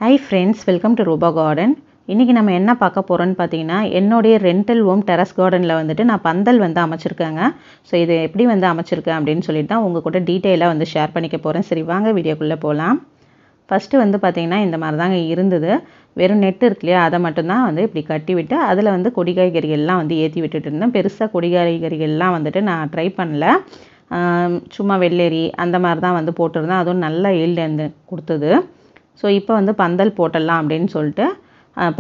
Hi friends, welcome to Ruba Garden. இன்னைக்கு நம்ம என்ன பார்க்க போறோம்னு பாத்தீங்கன்னா என்னோட ரெண்டல் ஹோம் டெரஸ் கார்டன்ல வந்துட்டு நான் பந்தல் வந்து அமைச்சிருக்கேங்க. சோ இது எப்படி வந்து அமைச்சிருக்கேன் அப்படினு சொல்லிட்டு தான் உங்க கூட டீடைலா வந்து ஷேர் பண்ணிக்க போறேன். சரி வாங்க வீடியோக்குள்ள போலாம். ஃபர்ஸ்ட் வந்து பாத்தீங்கன்னா இந்த மாதிரி தாங்க இருந்தது. வெறும் நெட் இருக்குலையா அதை மட்டும் தான் வந்து இப்படி கட்டி விட்டு அதுல வந்து கொடி காய்கறிகள் எல்லாம் வந்து ஏத்தி விட்டுட்டு இருந்தேன். பெருசா கொடி காய்கறிகள் எல்லாம் வந்துட்டு நான் ட்ரை பண்ணல. சும்மா வெள்ளரி அந்த மாதிரி தான் வந்து போட்டுருந்தேன். அதுவும் நல்ல ஈல்ட் வந்து கொடுத்தது. ஸோ இப்போ வந்து பந்தல் போட்டுடலாம் அப்படின்னு சொல்லிட்டு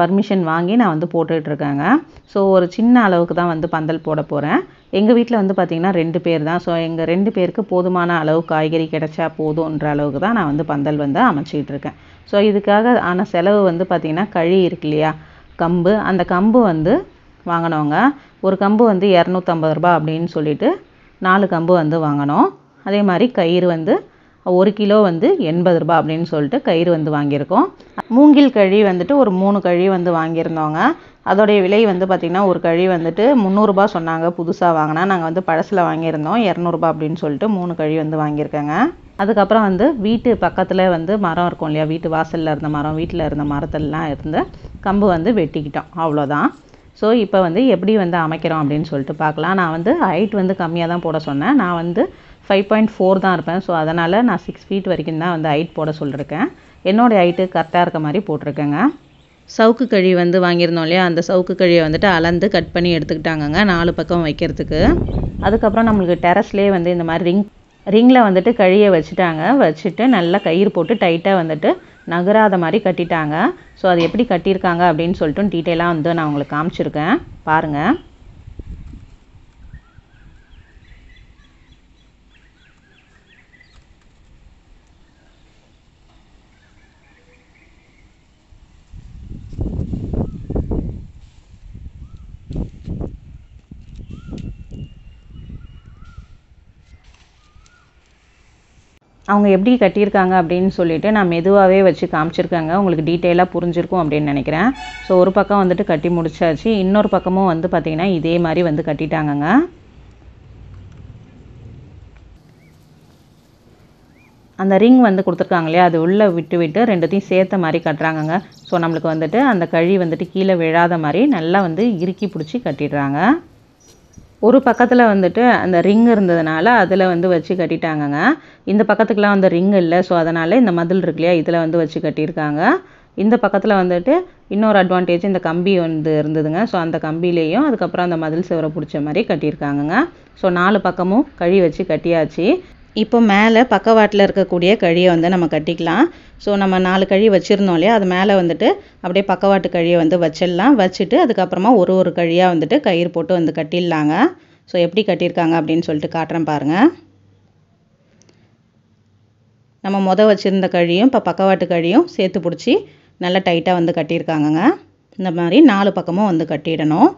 பர்மிஷன் வாங்கி நான் வந்து போட்டுட்ருக்கேங்க. ஸோ ஒரு சின்ன அளவுக்கு தான் வந்து பந்தல் போட போகிறேன். எங்கள் வீட்டில் வந்து பார்த்திங்கன்னா 2 பேர் தான். ஸோ எங்கள் 2 பேருக்கு போதுமான அளவு காய்கறி கிடைச்சா போதுன்ற அளவுக்கு தான் நான் வந்து பந்தல் வந்து அமைச்சிக்கிட்டு இருக்கேன். ஸோ இதுக்காக ஆன செலவு வந்து பார்த்திங்கன்னா கழி இருக்கு இல்லையா, கம்பு, அந்த கம்பு வந்து வாங்கினோங்க. ஒரு கம்பு வந்து 250 ரூபா அப்படின்னு சொல்லிட்டு 4 கம்பு வந்து வாங்கினோம். அதே மாதிரி கயிறு வந்து 1 கிலோ வந்து 80 ரூபா அப்படின்னு சொல்லிட்டு கயிறு வந்து வாங்கியிருக்கோம். மூங்கில் கழி வந்துட்டு ஒரு 3 கழி வந்து வாங்கியிருந்தோங்க. அதோடைய விலை வந்து பார்த்திங்கன்னா ஒரு கழி வந்துட்டு 300 ரூபா சொன்னாங்க. புதுசாக வாங்கினா நாங்கள் வந்து பழசில் வாங்கியிருந்தோம் 200 ரூபா அப்படின்னு சொல்லிட்டு 3 கழி வந்து வாங்கியிருக்கேங்க. அதுக்கப்புறம் வந்து வீட்டு பக்கத்தில் வந்து மரம் இருக்கும் இல்லையா, வீட்டு வாசலில் இருந்த மரம், வீட்டில் இருந்த மரத்தெல்லாம் இருந்து கம்பு வந்து வெட்டிக்கிட்டோம், அவ்வளோதான். ஸோ இப்போ வந்து எப்படி வந்து அமைக்கிறோம் அப்படின்னு சொல்லிட்டு பார்க்கலாம். நான் வந்து ஹைட் வந்து கம்மியாக தான் போட சொன்னேன். நான் வந்து 5.4 தான் இருப்பேன். ஸோ அதனால் நான் 6 ஃபீட் வரைக்கும் தான் வந்து ஹைட் போட சொல்லியிருக்கேன். என்னோடய ஹைட்டு கரெக்டாக இருக்க மாதிரி போட்டிருக்கேங்க. சவுக்கு கழி வந்து வாங்கியிருந்தோம் இல்லையா, அந்த சவுக்கு கழியை வந்துட்டு அளந்து கட் பண்ணி எடுத்துக்கிட்டாங்கங்க 4 பக்கம் வைக்கிறதுக்கு. அதுக்கப்புறம் நம்மளுக்கு டெரஸ்லேயே வந்து இந்த மாதிரி ரிங்கில் வந்துட்டு கழியை வச்சுட்டு நல்லா கயிறு போட்டு டைட்டாக வந்துட்டு நகராத மாதிரி கட்டிட்டாங்க. ஸோ அது எப்படி கட்டியிருக்காங்க அப்படின்னு சொல்லிட்டு டீட்டெயிலாக வந்து நான் உங்களுக்கு காமிச்சிருக்கேன், பாருங்கள். அவங்க எப்படி கட்டியிருக்காங்க அப்படின்னு சொல்லிட்டு நான் மெதுவாகவே வச்சு காமிச்சிருக்கேங்க. உங்களுக்கு டீட்டெயிலாக புரிஞ்சிருக்கும் அப்படின்னு நினைக்கிறேன். ஸோ ஒரு பக்கம் வந்துட்டு கட்டி முடிச்சாச்சு. இன்னொரு பக்கமும் வந்து பார்த்திங்கன்னா இதே மாதிரி வந்து கட்டிட்டாங்கங்க. அந்த ரிங் வந்து கொடுத்துருக்காங்க இல்லையா, அது உள்ளே விட்டு ரெண்டுத்தையும் சேர்த்த மாதிரி கட்டுறாங்கங்க. ஸோ நம்மளுக்கு வந்துட்டு அந்த கழி வந்துட்டு கீழே விழாத மாதிரி நல்லா வந்து இறுக்கி பிடிச்சி கட்டிடுறாங்க. ஒரு பக்கத்தில் வந்துட்டு அந்த ரிங் இருந்ததுனால அதில் வந்து வச்சு கட்டிட்டாங்கங்க. இந்த பக்கத்துக்குலாம் வந்து ரிங் இல்லை. ஸோ அதனால் இந்த மதில் இருக்கு இல்லையா, இதில் வந்து வச்சு கட்டியிருக்காங்க. இந்த பக்கத்தில் வந்துட்டு இன்னொரு அட்வான்டேஜ், இந்த கம்பி வந்து இருந்ததுங்க. ஸோ அந்த கம்பிலேயும் அதுக்கப்புறம் அந்த மதில் சுவரை பிடிச்ச மாதிரி கட்டியிருக்காங்கங்க. ஸோ 4 பக்கமும் கழி வச்சு கட்டியாச்சு. இப்போ மேலே பக்கவாட்டில் இருக்கக்கூடிய கழியை வந்து நம்ம கட்டிக்கலாம். ஸோ நம்ம 4 கழி வச்சுருந்தோம் இல்லையா, அது மேலே வந்துட்டு அப்படியே பக்கவாட்டு கழியை வந்து வச்சுட்டு அதுக்கப்புறமா ஒரு கழியாக வந்துட்டு கயிறு போட்டு வந்து கட்டிடலாங்க. ஸோ எப்படி கட்டியிருக்காங்க அப்படின்னு சொல்லிட்டு காட்டுறேன் பாருங்கள். நம்ம வச்சுருந்த கழியும் இப்போ பக்கவாட்டு கழியும் சேர்த்து பிடிச்சி நல்லா டைட்டாக வந்து கட்டியிருக்காங்கங்க. இந்த மாதிரி 4 பக்கமும் வந்து கட்டிடணும்.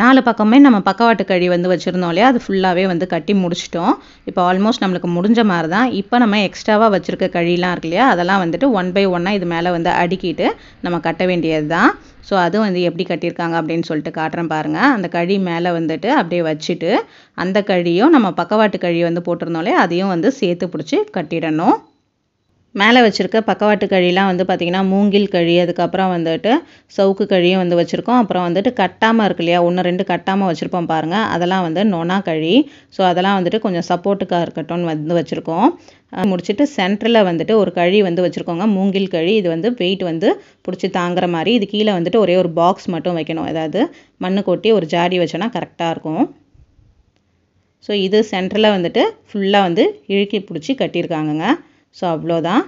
4 பக்கமே நம்ம பக்கவாட்டு கழி வந்து வச்சுருந்தோம் இல்லையா, அது ஃபுல்லாகவே வந்து கட்டி முடிச்சிட்டோம். இப்போ ஆல்மோஸ்ட் நம்மளுக்கு முடிஞ்ச மாதிரி தான். இப்போ நம்ம எக்ஸ்ட்ராவாக வச்சுருக்க கழிலாம் இருக்கு இல்லையா, அதெல்லாம் வந்துட்டு 1 by 1 இது மேலே வந்து அடுக்கிட்டு நம்ம கட்ட வேண்டியது தான். ஸோ அதுவும் வந்து எப்படி கட்டியிருக்காங்க அப்படின்னு சொல்லிட்டு காட்டுறேன் பாருங்கள். அந்த கழி மேலே வந்துட்டு அப்படியே வச்சுட்டு அந்த கழியும் நம்ம பக்கவாட்டு கழி வந்து போட்டிருந்தோம் இல்லையா, அதையும் வந்து சேர்த்து பிடிச்சி கட்டிடணும். மேலே வச்சுருக்க பக்கவாட்டு கழிலாம் வந்து பார்த்திங்கன்னா மூங்கில் கழி, அதுக்கப்புறம் வந்துட்டு சவுக்கு கழியும் வந்து வச்சுருக்கோம். அப்புறம் வந்துட்டு கட்டாமல் இருக்கு இல்லையா, 1 2 கட்டாமல் வச்சுருப்போம் பாருங்கள், அதெல்லாம் வந்து நொனா கழி. ஸோ அதெல்லாம் வந்துட்டு கொஞ்சம் சப்போர்ட்டுக்காக இருக்கட்டும்னு வந்து வச்சுருக்கோம். முடிச்சுட்டு சென்டரில் வந்துட்டு ஒரு கழி வந்து வச்சுருக்கோங்க, மூங்கில் கழி. இது வந்து வெயிட் வந்து பிடிச்சி தாங்குற மாதிரி. இது கீழே வந்துட்டு ஒரே ஒரு பாக்ஸ் மட்டும் வைக்கணும், ஏதாவது மண்ணு கொட்டி ஒரு ஜாடி வச்சோன்னா கரெக்டாக இருக்கும். ஸோ இது சென்டரில் வந்துட்டு ஃபுல்லாக வந்து இழுக்கி பிடிச்சி கட்டியிருக்காங்கங்க. ஸோ அவ்வளோதான்.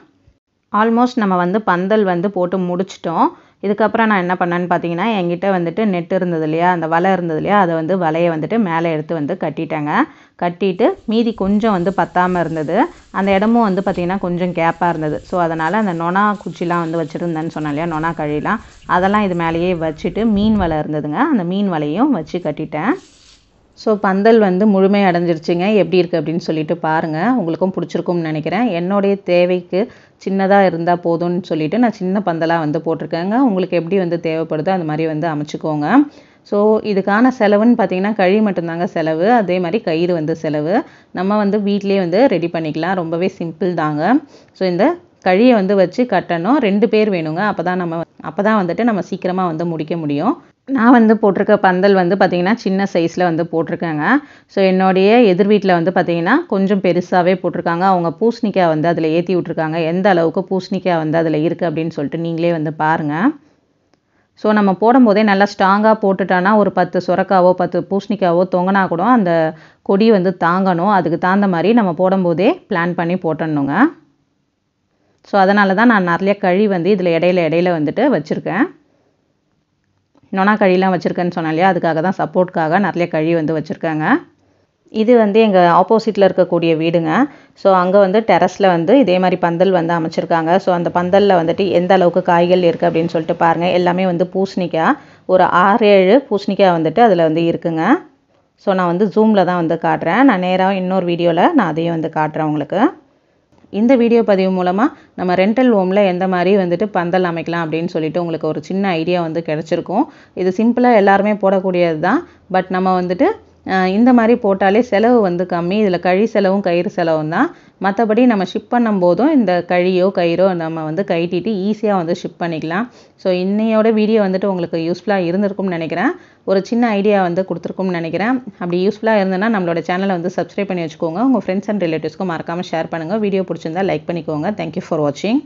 ஆல்மோஸ்ட் நம்ம வந்து பந்தல் வந்து போட்டு முடிச்சிட்டோம். இதுக்கப்புறம் நான் என்ன பண்ணேன்னு பார்த்தீங்கன்னா, என்கிட்ட வந்துட்டு நெட் இருந்தது இல்லையா, அந்த வலை இருந்தது இல்லையா, அதை வந்து வலையை வந்துட்டு மேலே எடுத்து வந்து கட்டிட்டேங்க. கட்டிட்டு மீதி கொஞ்சம் வந்து பத்தாமல் இருந்தது. அந்த இடமும் வந்து பார்த்திங்கன்னா கொஞ்சம் கேப்பாக இருந்தது. ஸோ அதனால் அந்த நொனா குச்சிலாம் வந்து வச்சுருந்தேன்னு சொன்னேன் இல்லையா, நொனா கழிலாம், அதெல்லாம் இது மேலேயே வச்சுட்டு மீன் வலை இருந்ததுங்க, அந்த மீன் வலையும் வச்சு கட்டிட்டேன். ஸோ பந்தல் வந்து முழுமை அடைஞ்சிருச்சுங்க. எப்படி இருக்குது அப்படின்னு சொல்லிட்டு பாருங்கள். உங்களுக்கும் பிடிச்சிருக்கும்னு நினைக்கிறேன். என்னுடைய தேவைக்கு சின்னதாக இருந்தால் போதும்னு சொல்லிட்டு நான் சின்ன பந்தலாக வந்து போட்டிருக்கேங்க. உங்களுக்கு எப்படி வந்து தேவைப்படுதோ அந்த மாதிரி வந்து அமைச்சிக்கோங்க. ஸோ இதுக்கான செலவுன்னு பார்த்தீங்கன்னா கழி மட்டும்தாங்க செலவு. அதே மாதிரி கயிறு வந்து செலவு. நம்ம வந்து வீட்டிலே வந்து ரெடி பண்ணிக்கலாம். ரொம்பவே சிம்பிள் தாங்க. ஸோ இந்த கழியை வந்து வச்சு கட்டணும். 2 பேர் வேணுங்க. அப்போ தான் வந்துட்டு நம்ம சீக்கிரமாக வந்து முடிக்க முடியும். நான் வந்து போட்டிருக்க பந்தல் வந்து பார்த்திங்கன்னா சின்ன சைஸில் வந்து போட்டிருக்கேங்க. ஸோ என்னுடைய எதிர் வீட்டில் வந்து பார்த்திங்கன்னா கொஞ்சம் பெருசாகவே போட்டிருக்காங்க. அவங்க பூசணிக்காய் வந்து அதில் ஏற்றி விட்ருக்காங்க. எந்த அளவுக்கு பூசணிக்காய் வந்து அதில் இருக்குது அப்படின்னு சொல்லிட்டு நீங்களே வந்து பாருங்கள். ஸோ நம்ம போடும்போதே நல்லா ஸ்ட்ராங்காக போட்டுட்டோன்னா ஒரு 10 சுரக்காவோ 10 பூசணிக்காவோ தொங்கினா கூட அந்த கொடி வந்து தாங்கணும். அதுக்கு தகுந்த மாதிரி நம்ம போடும்போதே பிளான் பண்ணி போட்டுடணுங்க. ஸோ அதனால தான் நான் நிறைய கழி வந்து இதில் இடையில வந்துட்டு வச்சுருக்கேன். நொனா கழிலாம் வச்சுருக்கேன்னு சொன்னேன் இல்லையா, அதுக்காக தான் சப்போர்ட்காக நிறைய கழி வந்து வச்சுருக்காங்க. இது வந்து எங்கள் ஆப்போசிட்டில் இருக்கக்கூடிய வீடுங்க. ஸோ அங்கே வந்து டெரஸில் வந்து இதே மாதிரி பந்தல் வந்து அமைச்சிருக்காங்க. ஸோ அந்த பந்தலில் வந்துட்டு எந்த அளவுக்கு காய்கள் இருக்குது அப்படின்னு சொல்லிட்டு பாருங்கள். எல்லாமே வந்து பூசணிக்காய், ஒரு 6-7 பூசணிக்காய் வந்துட்டு அதில் வந்து இருக்குங்க. ஸோ நான் வந்து ஜூமில் தான் வந்து காட்டுறேன். நான் நேராக இன்னொரு வீடியோவில் நான் அதையும் வந்து காட்டுறேன் உங்களுக்கு. இந்த வீடியோ பதிவு மூலமாக நம்ம ரெண்டல் ஹோமில் எந்த மாதிரி வந்துட்டு பந்தல் அமைக்கலாம் அப்படின்னு சொல்லிட்டு உங்களுக்கு ஒரு சின்ன ஐடியா வந்து கிடச்சிருக்கும். இது சிம்பிளாக எல்லாருமே போடக்கூடியது தான். பட் நம்ம வந்துட்டு இந்த மாதிரி போட்டாலே செலவு வந்து கம்மி. இதில் கழி செலவும் கயிறு செலவும் தான். மற்றபடி நம்ம ஷிப் பண்ணும்போதும் இந்த கழியோ கயிறோ நம்ம வந்து கட்டிட்டு ஈஸியாக வந்து ஷிப் பண்ணிக்கலாம். ஸோ இன்னையோட வீடியோ வந்துட்டு உங்களுக்கு யூஸ்ஃபுல்லாக இருந்திருக்கும்னு நினைக்கிறேன். ஒரு சின்ன ஐடியா வந்து கொடுத்துருக்கும்னு நினைக்கிறேன். அப்படி யூஸ்ஃபுல்லாக இருந்ததுன்னா நம்மளோட சேனலை வந்து சப்ஸ்கிரைப் பண்ணி வச்சுக்கோங்க. உங்கள் ஃப்ரெண்ட்ஸ் அண்ட் ரிலேட்டிவ்ஸ்க்கும் மறக்காமல் ஷேர் பண்ணுங்கள். வீடியோ பிடிச்சிருந்தா லைக் பண்ணிக்கோங்க. தேங்க்யூ ஃபார் வாட்சிங்.